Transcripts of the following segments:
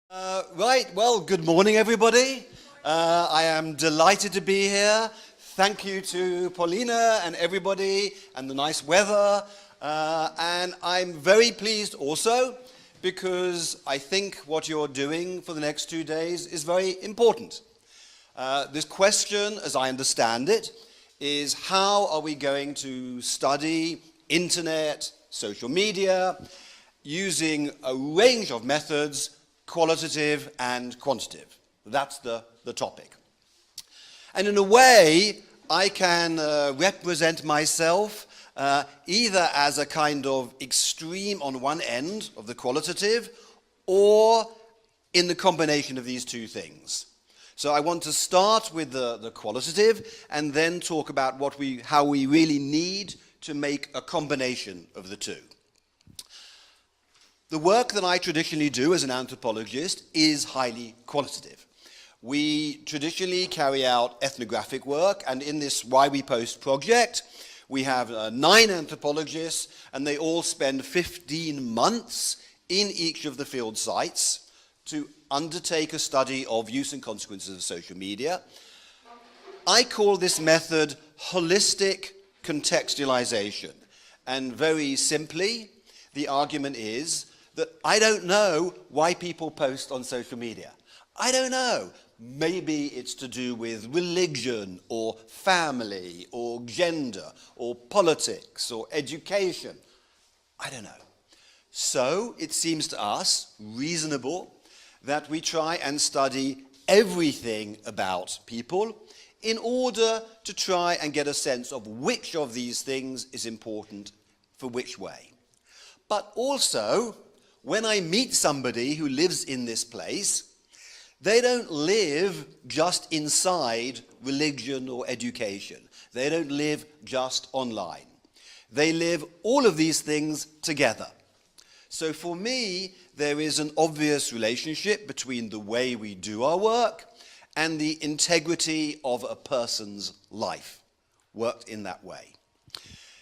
Right, well, good morning, everybody. I am delighted to be here. Thank you to Paulina and everybody and the nice weather. And I'm very pleased also because I think what you're doing for the next 2 days is very important. This question, as I understand it, is how are we going to study internet, social media, using a range of methods, qualitative and quantitative. That's the topic. And in a way, I can represent myself either as a kind of extreme on one end of the qualitative or in the combination of these two things. So I want to start with the qualitative and then talk about how we really need to make a combination of the two. The work that I traditionally do as an anthropologist is highly qualitative. We traditionally carry out ethnographic work, and in this Why We Post project, we have 9 anthropologists, and they all spend 15 months in each of the field sites to undertake a study of use and consequences of social media. I call this method holistic contextualization, and very simply, the argument is that I don't know why people post on social media. I don't know. Maybe it's to do with religion or family or gender or politics or education. I don't know. So it seems to us reasonable that we try and study everything about people in order to try and get a sense of which of these things is important for which way. But also, when I meet somebody who lives in this place, they don't live just inside religion or education. They don't live just online. They live all of these things together. So for me, there is an obvious relationship between the way we do our work and the integrity of a person's life, worked in that way.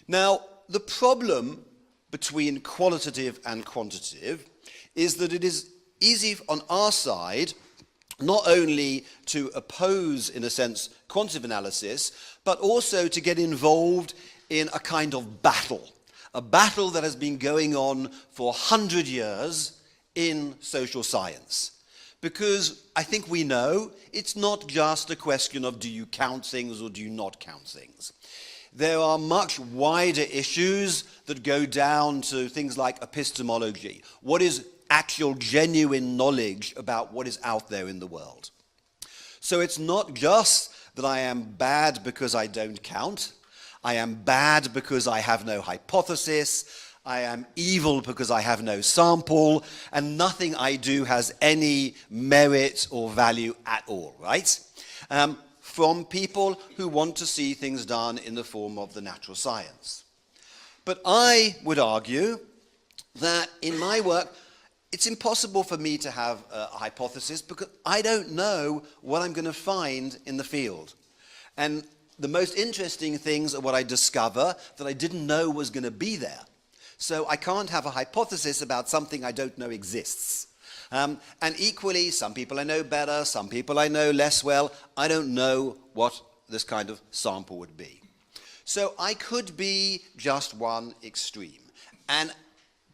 Now, the problem between qualitative and quantitative is that it is easy on our side not only to oppose, in a sense, quantitative analysis, but also to get involved in a kind of battle, a battle that has been going on for 100 years in social science. Because I think we know it's not just a question of do you count things or do you not count things. There are much wider issues that go down to things like epistemology. What is actual genuine knowledge about what is out there in the world? So it's not just that I am bad because I don't count. I am bad because I have no hypothesis. I am evil because I have no sample. And nothing I do has any merit or value at all, right? From people who want to see things done in the form of the natural science. But I would argue that in my work, it's impossible for me to have a hypothesis because I don't know what I'm going to find in the field. And the most interesting things are what I discover that I didn't know was going to be there. So I can't have a hypothesis about something I don't know exists. And equally, some people I know better, some people I know less well. I don't know what this kind of sample would be. So I could be just one extreme.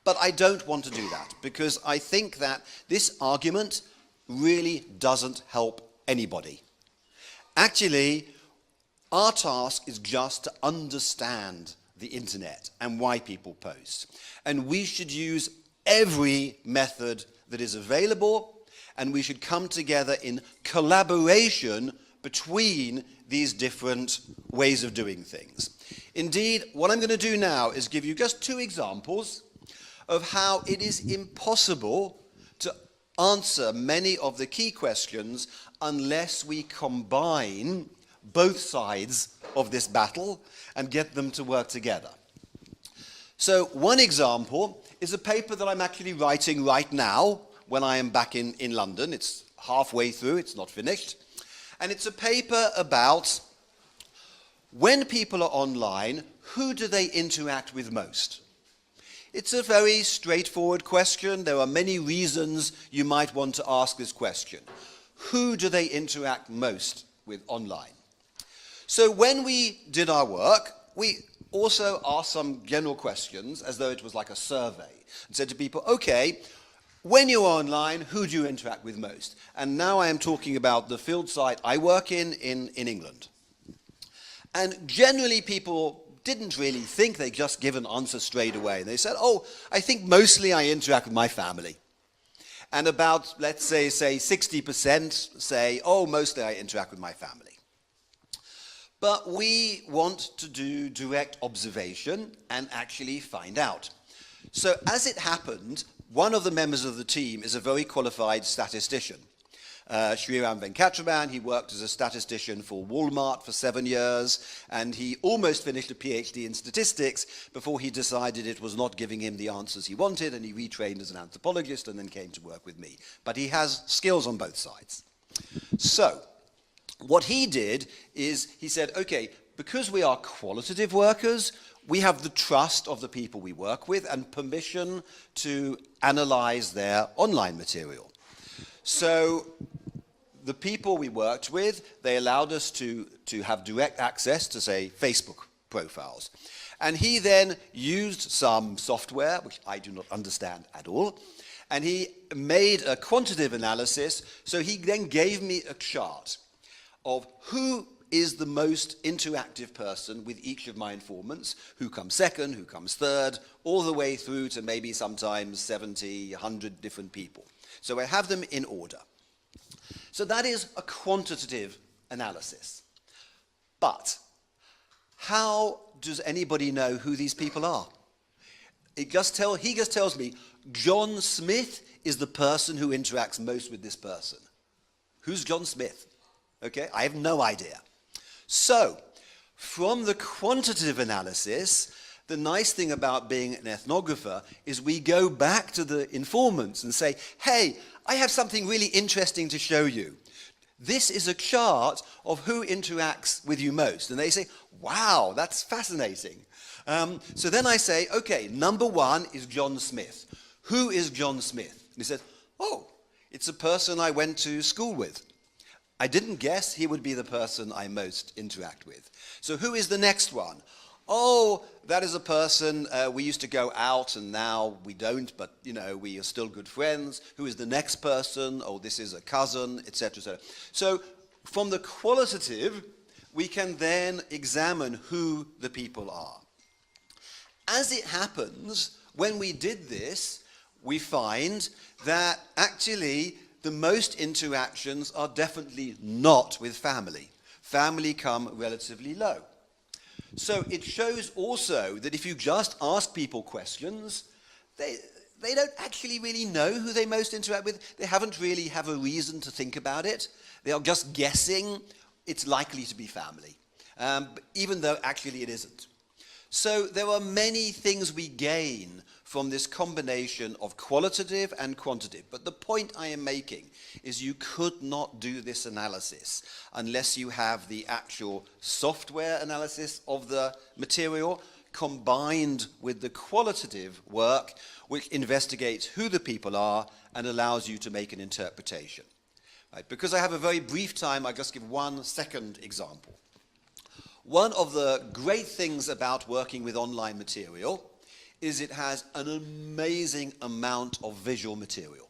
But I don't want to do that because I think that this argument really doesn't help anybody. Actually, our task is just to understand the internet and why people post. And we should use every method that is available, and we should come together in collaboration between these different ways of doing things. Indeed, what I'm going to do now is give you just 2 examples of how it is impossible to answer many of the key questions unless we combine both sides of this battle and get them to work together. So one example is a paper that I'm actually writing right now when I am back in London. It's halfway through, it's not finished. And it's a paper about when people are online, who do they interact with most? It's a very straightforward question. There are many reasons you might want to ask this question. Who do they interact most with online? So when we did our work, we also asked some general questions as though it was like a survey and said to people, okay, when you're online, who do you interact with most? And now I am talking about the field site I work in England. And generally people didn't really think, they just give an answer straight away. They said, oh, I think mostly I interact with my family. And about, let's say 60% say, oh, mostly I interact with my family. But we want to do direct observation and actually find out. So as it happened, one of the members of the team is a very qualified statistician. Sriram Venkatraman, he worked as a statistician for Walmart for 7 years, and he almost finished a PhD in statistics before he decided it was not giving him the answers he wanted, and he retrained as an anthropologist and then came to work with me. But he has skills on both sides. So, what he did is he said, okay, because we are qualitative workers, we have the trust of the people we work with and permission to analyze their online material. So the people we worked with, they allowed us to have direct access to, say, Facebook profiles. And he then used some software, which I do not understand at all, and he made a quantitative analysis. So he then gave me a chart of who is the most interactive person with each of my informants, who comes second, who comes third, all the way through to maybe sometimes 70, 100 different people. So I have them in order. So that is a quantitative analysis. But how does anybody know who these people are? He just tells me, John Smith is the person who interacts most with this person. Who's John Smith? Okay, I have no idea. So, from the quantitative analysis, the nice thing about being an ethnographer is we go back to the informants and say, hey, I have something really interesting to show you. This is a chart of who interacts with you most. And they say, wow, that's fascinating. So then I say, okay, number one is John Smith. Who is John Smith? And he says, oh, it's a person I went to school with. I didn't guess he would be the person I most interact with. So who is the next one? Oh, that is a person we used to go out and now we don't, but you know, we are still good friends. Who is the next person? Oh, this is a cousin, etc., etc. So from the qualitative, we can then examine who the people are. As it happens, when we did this, we find that actually the most interactions are definitely not with family. Family come relatively low. So it shows also that if you just ask people questions, they don't actually really know who they most interact with. They haven't really have a reason to think about it. They are just guessing it's likely to be family, even though actually it isn't. So there are many things we gain from this combination of qualitative and quantitative. But the point I am making is you could not do this analysis unless you have the actual software analysis of the material combined with the qualitative work which investigates who the people are and allows you to make an interpretation. Right? Because I have a very brief time, I'll just give one second example. One of the great things about working with online material is it has an amazing amount of visual material.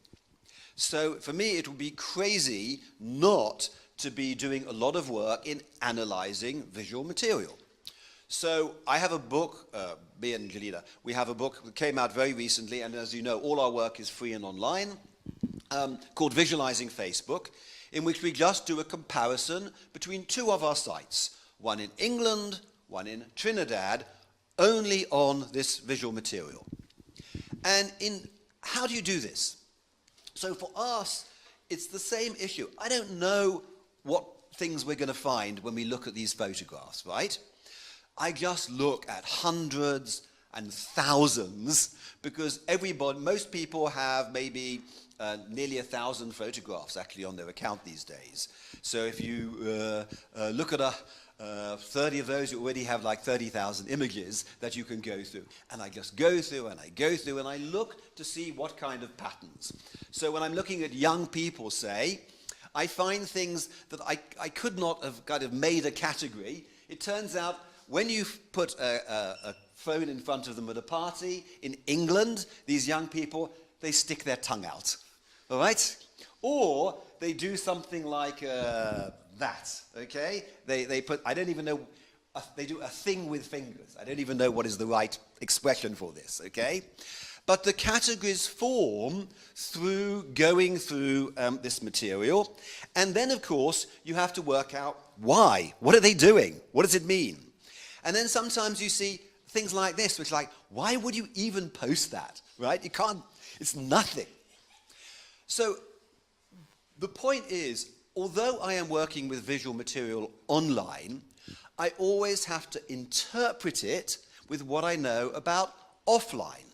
So for me, it would be crazy not to be doing a lot of work in analyzing visual material. So I have a book, me and Jelena, we have a book that came out very recently, and as you know, all our work is free and online, called Visualizing Facebook, in which we just do a comparison between two of our sites, one in England, one in Trinidad, only on this visual material. And how do you do this? So for us, it's the same issue. I don't know what things we're going to find when we look at these photographs, right? I just look at hundreds and thousands because most people have maybe nearly 1,000 photographs actually on their account these days. So if you look at 30 of those, you already have like 30,000 images that you can go through. And I just go through and I go through and I look to see what kind of patterns. So when I'm looking at young people, say, I find things that I could not have kind of made a category. It turns out when you put a phone in front of them at a party in England, these young people, they stick their tongue out, all right? Or they do something like that, okay? They put, I don't even know, they do a thing with fingers. I don't even know what is the right expression for this, okay? But the categories form through going through this material. And then, of course, you have to work out why. What are they doing? What does it mean? And then sometimes you see things like this, which like, why would you even post that, right? You can't, it's nothing. So the point is, although I am working with visual material online, I always have to interpret it with what I know about offline.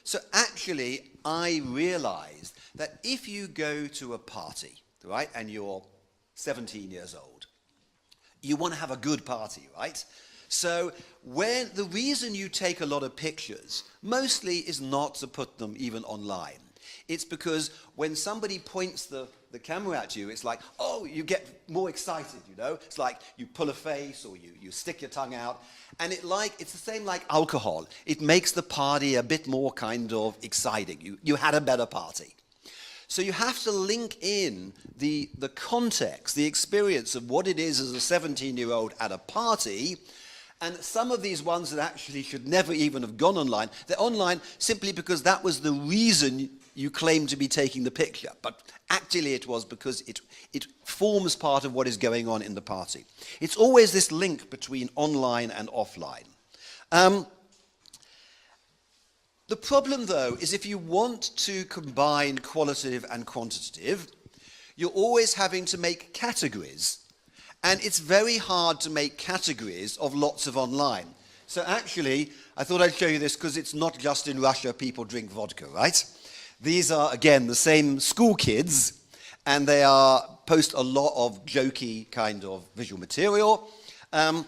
So actually, I realized that if you go to a party, right, and you're 17 years old, you want to have a good party, right? So when the reason you take a lot of pictures mostly is not to put them even online. It's because when somebody points the camera at you, it's like, oh, you get more excited, you know? It's like you pull a face or you stick your tongue out. And it's the same like alcohol. It makes the party a bit more kind of exciting. You had a better party. So you have to link in the context, the experience of what it is as a 17-year-old at a party. And some of these ones that actually should never even have gone online, they're online simply because that was the reason you claim to be taking the picture. But actually it was because it forms part of what is going on in the party. It's always this link between online and offline. The problem, though, is if you want to combine qualitative and quantitative, you're always having to make categories. And it's very hard to make categories of lots of online. So actually, I thought I'd show you this because it's not just in Russia people drink vodka, right? These are, again, the same school kids, and they post a lot of jokey kind of visual material. And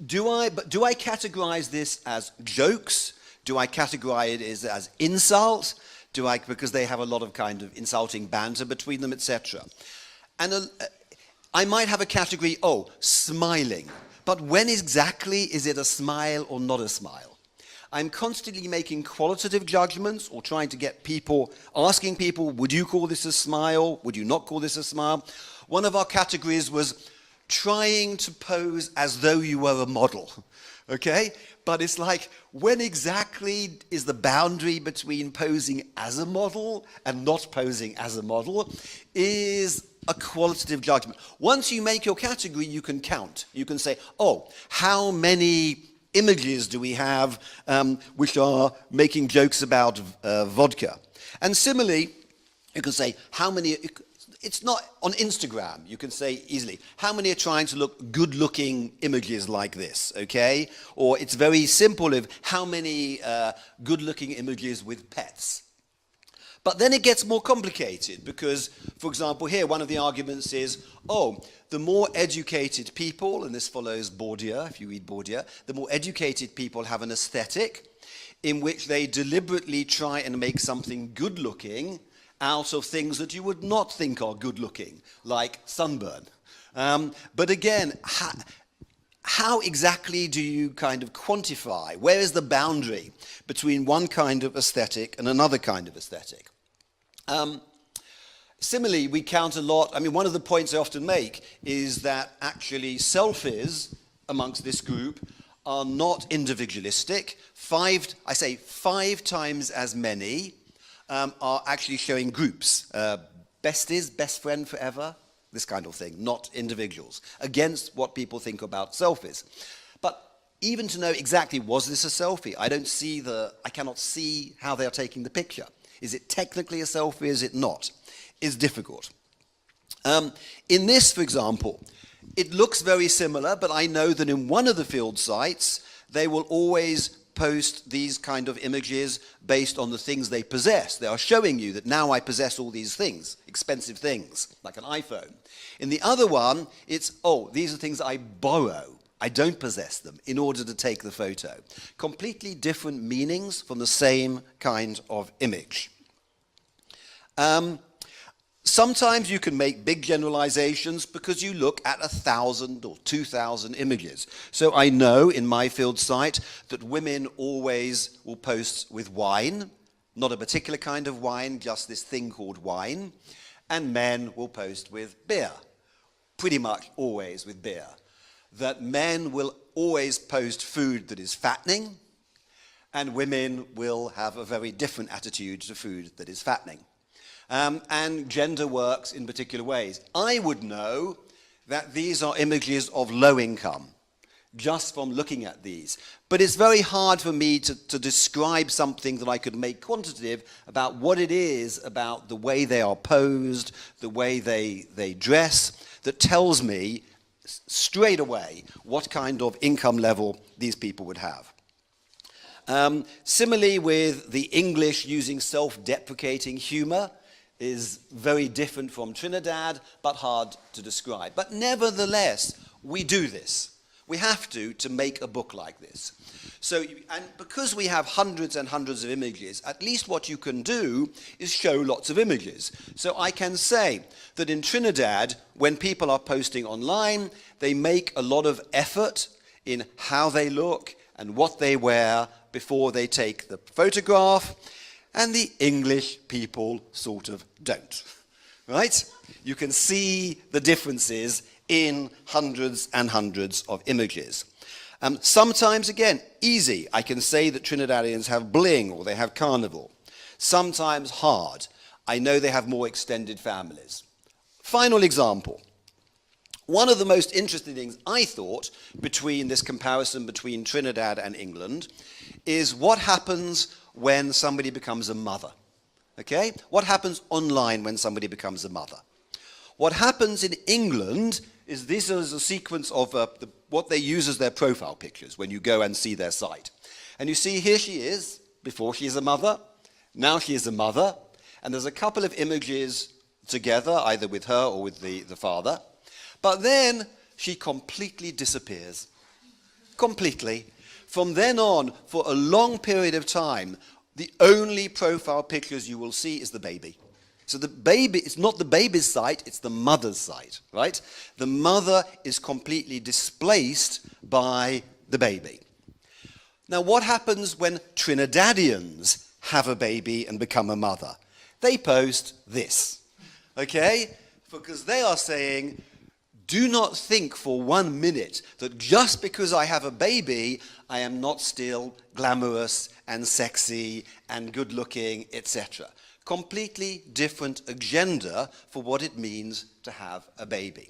do I categorize this as jokes? Do I categorize it as insult? Because they have a lot of kind of insulting banter between them, etc. And I might have a category, smiling. But when exactly is it a smile or not a smile? I'm constantly making qualitative judgments or trying to get people, asking people, would you call this a smile? Would you not call this a smile? One of our categories was trying to pose as though you were a model, okay? But it's like, when exactly is the boundary between posing as a model and not posing as a model is a qualitative judgment. Once you make your category, you can count. You can say, how many images do we have which are making jokes about vodka? And similarly, you can say, how many... It's not on Instagram, you can say easily, how many are trying to look good-looking images like this, okay? Or it's very simple of how many good-looking images with pets. But then it gets more complicated because, for example, here one of the arguments is, the more educated people, and this follows Bourdieu, if you read Bourdieu, the more educated people have an aesthetic in which they deliberately try and make something good-looking out of things that you would not think are good-looking, like sunburn. But again, how exactly do you kind of quantify? Where is the boundary between one kind of aesthetic and another kind of aesthetic? Similarly, we count a lot. I mean, one of the points I often make is that actually selfies amongst this group are not individualistic. I say 5 times as many are actually showing groups. Besties, best friend forever, this kind of thing, not individuals, against what people think about selfies. But even to know exactly, was this a selfie? I cannot see how they are taking the picture. Is it technically a selfie, is it not? Is difficult. In this, for example, it looks very similar, but I know that in one of the field sites, they will always post these kind of images based on the things they possess. They are showing you that now I possess all these things, expensive things, like an iPhone. In the other one, it's, oh, these are things I borrow. I don't possess them in order to take the photo. Completely different meanings from the same kind of image. Sometimes you can make big generalizations because you look at 1,000 or 2,000 images. So I know in my field site that women always will post with wine, not a particular kind of wine, just this thing called wine, and men will post with beer, pretty much always with beer. That men will always post food that is fattening, and women will have a very different attitude to food that is fattening. And gender works in particular ways. I would know that these are images of low income, just from looking at these. But it's very hard for me to describe something that I could make quantitative about what it is about the way they are posed, the way they dress, that tells me straight away what kind of income level these people would have. Similarly with the English using self-deprecating humor is very different from Trinidad, but hard to describe. But nevertheless, we do this. We have to make a book like this. So, and because we have hundreds and hundreds of images, at least what you can do is show lots of images. So I can say that in Trinidad, when people are posting online, they make a lot of effort in how they look and what they wear before they take the photograph, and the English people sort of don't, right? You can see the differences in hundreds and hundreds of images. Sometimes, again, easy. I can say that Trinidadians have bling or they have carnival. Sometimes hard. I know they have more extended families. Final example. One of the most interesting things I thought between this comparison between Trinidad and England is what happens when somebody becomes a mother. Okay? What happens online when somebody becomes a mother? What happens in England is this is a sequence of what they use as their profile pictures when you go and see their site. And you see here she is, before she is a mother, now she is a mother, and there's a couple of images together, either with her or with the father. But then she completely disappears. Completely. From then on, for a long period of time, the only profile pictures you will see is the baby. So the baby, it's not the baby's site, it's the mother's site, right? The mother is completely displaced by the baby. Now, what happens when Trinidadians have a baby and become a mother? They post this, okay? Because they are saying, do not think for 1 minute that just because I have a baby, I am not still glamorous and sexy and good-looking, etc. Completely different agenda for what it means to have a baby.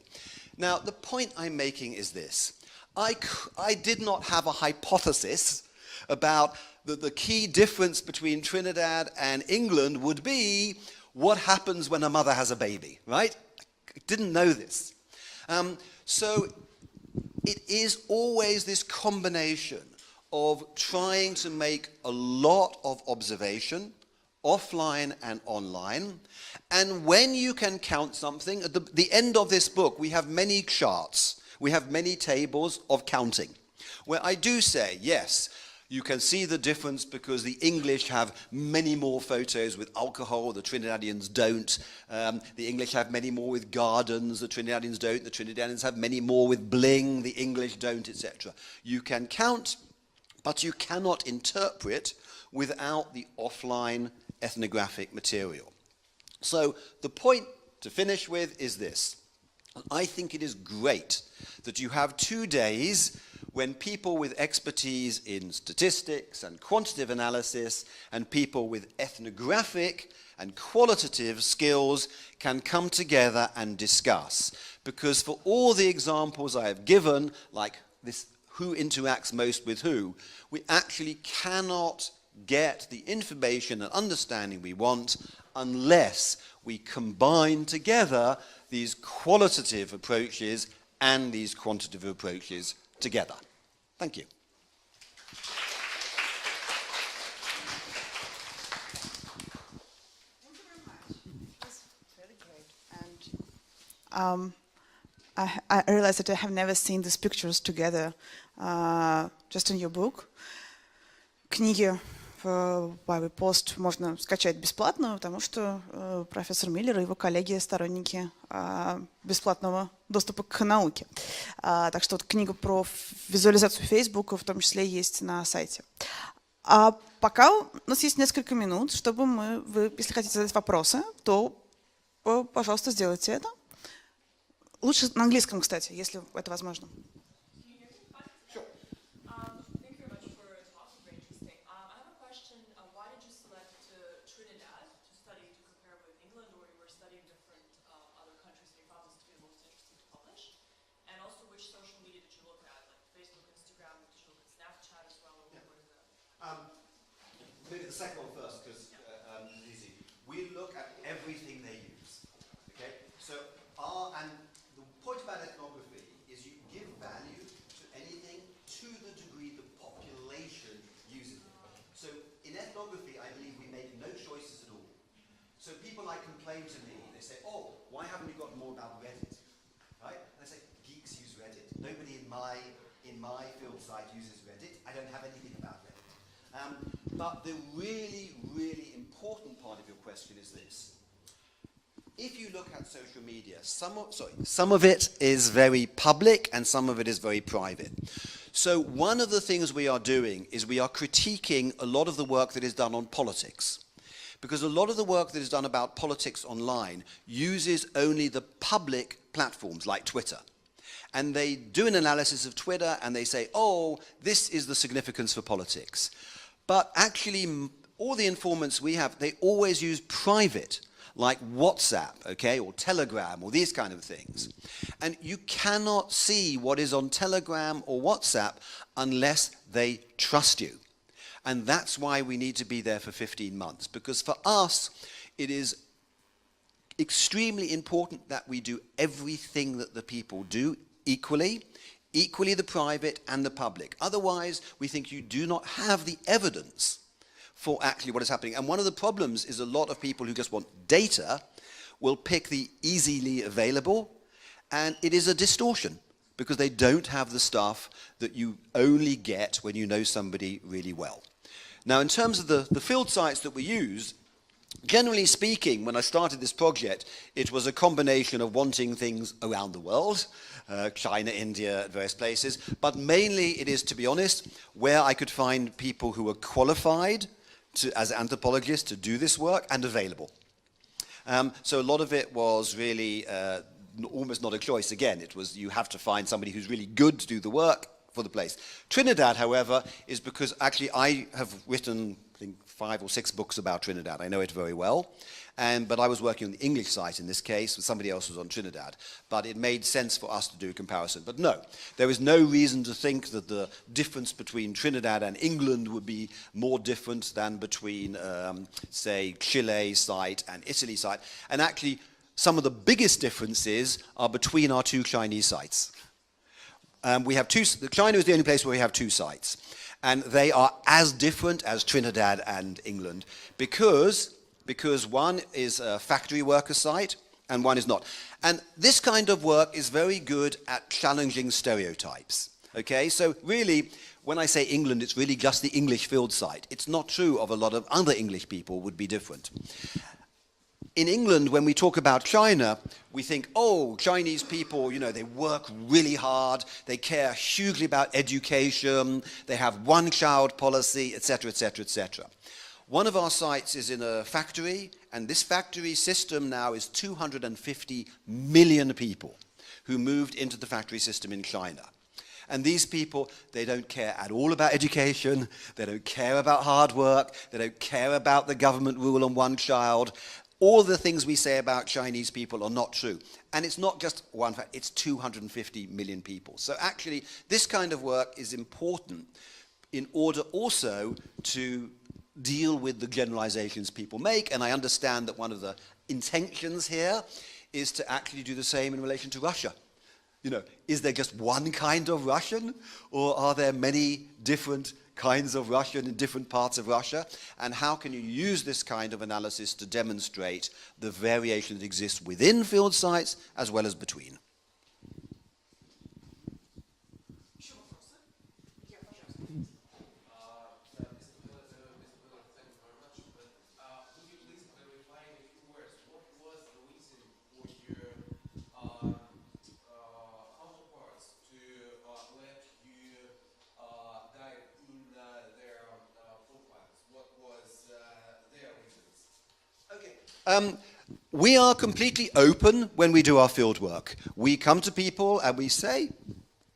Now, the point I'm making is this. I did not have a hypothesis about that the key difference between Trinidad and England would be what happens when a mother has a baby, right? I didn't know this. So it is always this combination of trying to make a lot of observation, offline and online, and when you can count something, at the end of this book we have many charts, we have many tables of counting, where I do say, yes, you can see the difference because the English have many more photos with alcohol, the Trinidadians don't. The English have many more with gardens, the Trinidadians don't. The Trinidadians have many more with bling, the English don't, etc. You can count, but you cannot interpret without the offline ethnographic material. So the point to finish with is this. I think it is great that you have 2 days when people with expertise in statistics and quantitative analysis and people with ethnographic and qualitative skills can come together and discuss. Because for all the examples I have given, like this who interacts most with who, we actually cannot get the information and understanding we want unless we combine together these qualitative approaches and these quantitative approaches together. Thank you. I realized that I have never seen these pictures together just in your book. Книги в Bible Post можно скачать бесплатно, потому что профессор Миллер и его коллеги сторонники бесплатного доступа к науке. Так что вот книга про визуализацию Facebook в том числе есть на сайте. А пока у нас есть несколько минут, чтобы вы, если хотите задать вопросы, то, пожалуйста, сделайте это. Лучше на английском, кстати, если это возможно. Maybe the second one first, because it's easy. We look at everything they use. Okay? So, and the point about ethnography is you give value to anything to the degree the population uses it. So, in ethnography, I believe we make no choices at all. So, people like complain to me, they say, oh, why haven't you got more about Reddit? Right? And I say, geeks use Reddit. Nobody in my field site uses Reddit. I don't have anything about Reddit. But the really, really important part of your question is this. If you look at social media, some of it is very public and some of it is very private. So one of the things we are doing is we are critiquing a lot of the work that is done on politics. Because a lot of the work that is done about politics online uses only the public platforms like Twitter. And they do an analysis of Twitter and they say, oh, this is the significance for politics. But actually, all the informants we have, they always use private, like WhatsApp, okay, or Telegram, or these kind of things. And you cannot see what is on Telegram or WhatsApp unless they trust you. And that's why we need to be there for 15 months. Because for us, it is extremely important that we do everything that the people do equally the private and the public. Otherwise, we think you do not have the evidence for actually what is happening. And one of the problems is a lot of people who just want data will pick the easily available, and it is a distortion because they don't have the stuff that you only get when you know somebody really well. Now, in terms of the field sites that we use, generally speaking, when I started this project, it was a combination of wanting things around the world, China, India, various places, but mainly it is, to be honest, where I could find people who were qualified as anthropologists to do this work and available. So a lot of it was really almost not a choice. Again, it was you have to find somebody who's really good to do the work for the place. Trinidad, however, is because actually I have written, I think, 5 or 6 books about Trinidad. I know it very well. But I was working on the English site in this case, and somebody else was on Trinidad. But it made sense for us to do a comparison. But no, there is no reason to think that the difference between Trinidad and England would be more different than between, say, Chile site and Italy site. And actually, some of the biggest differences are between our 2 Chinese sites. We have China is the only place where we have 2 sites. And they are as different as Trinidad and England because one is a factory worker site and one is not. And this kind of work is very good at challenging stereotypes. Okay, so really, when I say England, it's really just the English field site. It's not true of a lot of other English people would be different. In England, when we talk about China, we think, oh, Chinese people, you know, they work really hard, they care hugely about education, they have one-child policy, etc., etc., etc. One of our sites is in a factory, and this factory system now is 250 million people who moved into the factory system in China. And these people, they don't care at all about education, they don't care about hard work, they don't care about the government rule on one child. All the things we say about Chinese people are not true. And it's not just one fact, it's 250 million people. So actually, this kind of work is important in order also to deal with the generalizations people make. And I understand that one of the intentions here is to actually do the same in relation to Russia. You know, is there just one kind of Russian, or are there many different kinds of Russian in different parts of Russia, and how can you use this kind of analysis to demonstrate the variation that exists within field sites as well as between. We are completely open when we do our field work. We come to people and we say,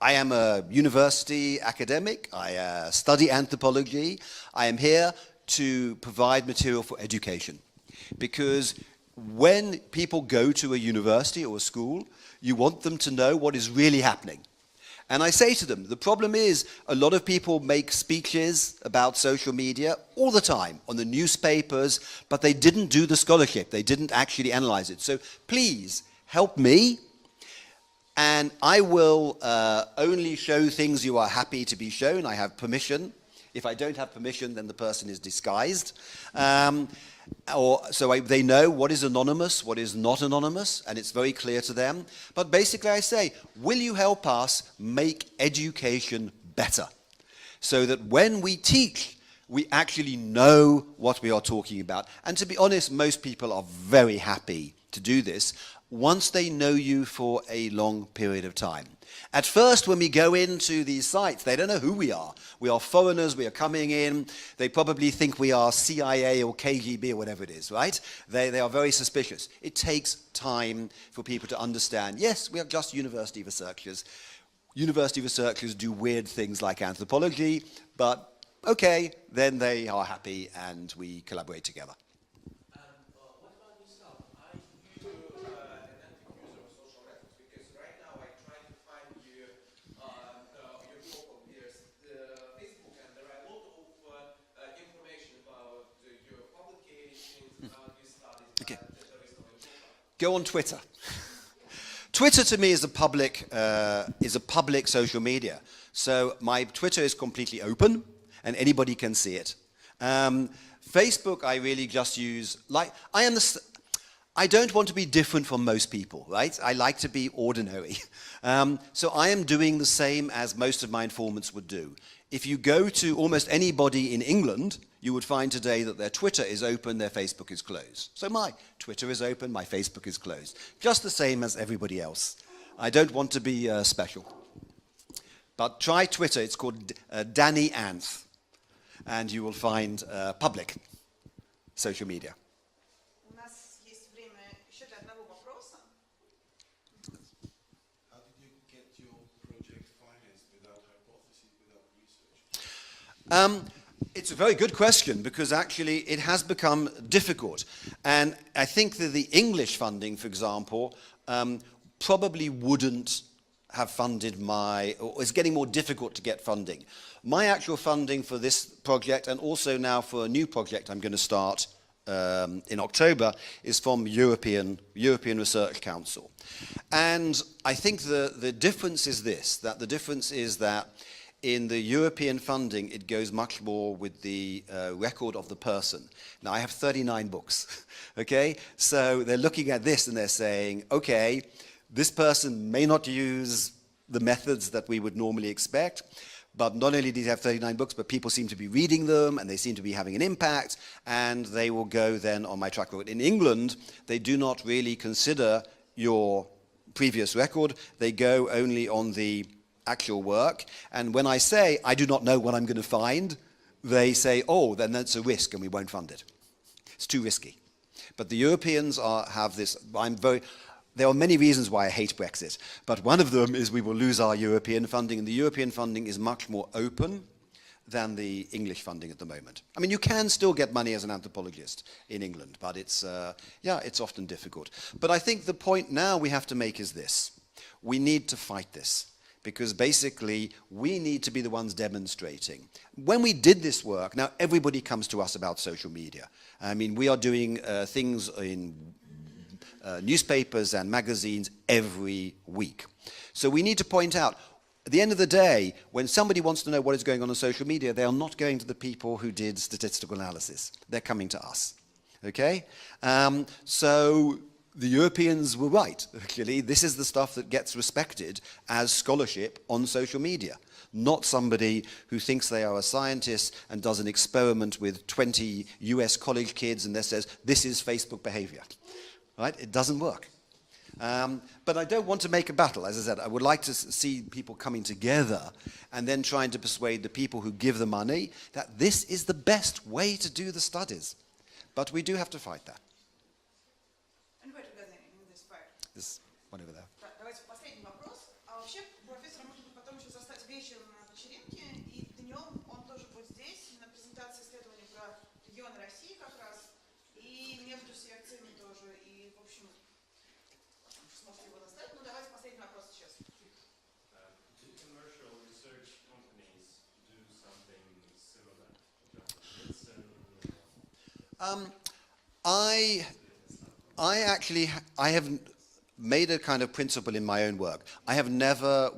I am a university academic, I study anthropology, I am here to provide material for education. Because when people go to a university or a school, you want them to know what is really happening. And I say to them, the problem is a lot of people make speeches about social media all the time on the newspapers, but they didn't do the scholarship. They didn't actually analyze it. So please help me, and I will only show things you are happy to be shown. I have permission. If I don't have permission, then the person is disguised. They know what is anonymous, what is not anonymous, and it's very clear to them. But basically I say, will you help us make education better? So that when we teach, we actually know what we are talking about. And to be honest, most people are very happy to do this once they know you for a long period of time. At first, when we go into these sites, they don't know who we are. We are foreigners, we are coming in. They probably think we are CIA or KGB or whatever it is, right? They are very suspicious. It takes time for people to understand, yes, we are just university researchers. University researchers do weird things like anthropology, but okay, then they are happy and we collaborate together. Okay. Go on Twitter. Twitter to me is a public social media. So my Twitter is completely open and anybody can see it. Facebook I really just use, I don't want to be different from most people, right? I like to be ordinary. So I am doing the same as most of my informants would do. If you go to almost anybody in England, you would find today that their Twitter is open, their Facebook is closed. So my Twitter is open, my Facebook is closed. Just the same as everybody else. I don't want to be special. But try Twitter, it's called Danny Anth. And you will find public social media. How did you get your project financed without hypotheses, without research? It's a very good question because actually it has become difficult. And I think that the English funding, for example, probably wouldn't have funded or is getting more difficult to get funding. My actual funding for this project and also now for a new project I'm going to start in October is from European Research Council. And I think the difference is this, that the difference is that in the European funding, it goes much more with the record of the person. Now, I have 39 books, okay? So they're looking at this and they're saying, okay, this person may not use the methods that we would normally expect, but not only do you have 39 books, but people seem to be reading them and they seem to be having an impact, and they will go then on my track record. In England, they do not really consider your previous record. They go only on the actual work, and when I say I do not know what I'm going to find, they say, oh, then that's a risk and we won't fund it. It's too risky. But the Europeans have this, there are many reasons why I hate Brexit, but one of them is we will lose our European funding, and the European funding is much more open than the English funding at the moment. I mean, you can still get money as an anthropologist in England, but it's often difficult. But I think the point now we have to make is this. We need to fight this. Because basically, we need to be the ones demonstrating. When we did this work, now everybody comes to us about social media. I mean, we are doing things in newspapers and magazines every week. So we need to point out, at the end of the day, when somebody wants to know what is going on social media, they are not going to the people who did statistical analysis. They're coming to us. Okay? So the Europeans were right. Actually, this is the stuff that gets respected as scholarship on social media. Not somebody who thinks they are a scientist and does an experiment with 20 US college kids and then says, this is Facebook behavior. Right? It doesn't work. But I don't want to make a battle. As I said, I would like to see people coming together and then trying to persuade the people who give the money that this is the best way to do the studies. But we do have to fight that. And we're together in this fight. This one over there. Давайте последний вопрос. А вообще профессор может быть потом еще застать вечером на вечеринке, и днем он тоже будет здесь на презентации исследований про регионы России как раз, и между секциями тоже, и в общем сможете его застать. Ну давайте последний вопрос сейчас. Do commercial research companies do something similar? I have made a kind of principle in my own work. I have never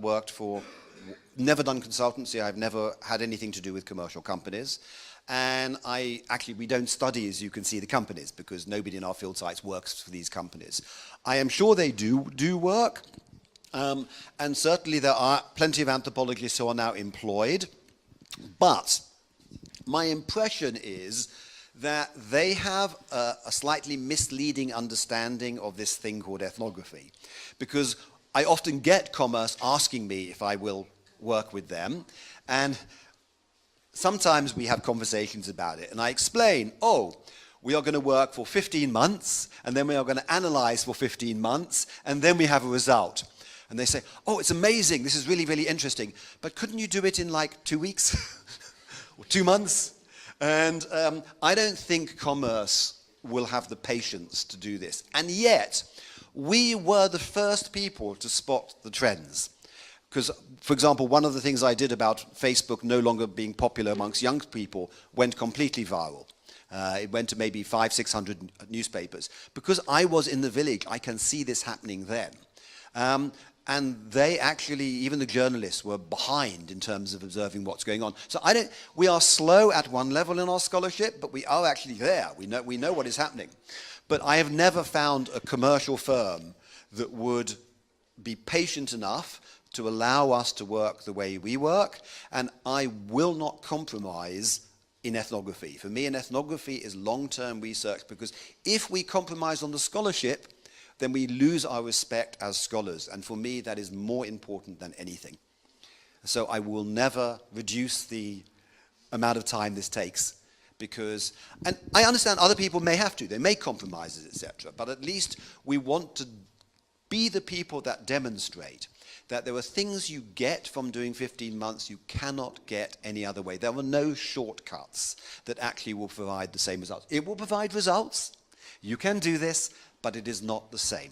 never done consultancy. I've never had anything to do with commercial companies. And we don't study, as you can see, the companies, because nobody in our field sites works for these companies. I am sure they do work. And certainly there are plenty of anthropologists who are now employed. But my impression is that they have a slightly misleading understanding of this thing called ethnography. Because I often get commerce asking me if I will work with them, and sometimes we have conversations about it, and I explain, we are going to work for 15 months, and then we are going to analyze for 15 months, and then we have a result. And they say, it's amazing, this is really, really interesting, but couldn't you do it in like 2 weeks? Or 2 months? And I don't think commerce will have the patience to do this. And yet, we were the first people to spot the trends. Because, for example, one of the things I did about Facebook no longer being popular amongst young people went completely viral. It went to maybe 500-600 newspapers. Because I was in the village, I can see this happening then. And they actually, even the journalists, were behind in terms of observing what's going on. So we are slow at one level in our scholarship, but we are actually there. We know what is happening. But I have never found a commercial firm that would be patient enough to allow us to work the way we work, and I will not compromise in ethnography. For me, an ethnography is long-term research, because if we compromise on the scholarship, then we lose our respect as scholars. And for me, that is more important than anything. So I will never reduce the amount of time this takes, because, and I understand other people may have to, they make compromises, etc. But at least we want to be the people that demonstrate that there are things you get from doing 15 months you cannot get any other way. There are no shortcuts that actually will provide the same results. It will provide results. You can do this, but it is not the same.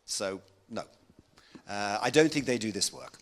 So, no. I don't think they do this work.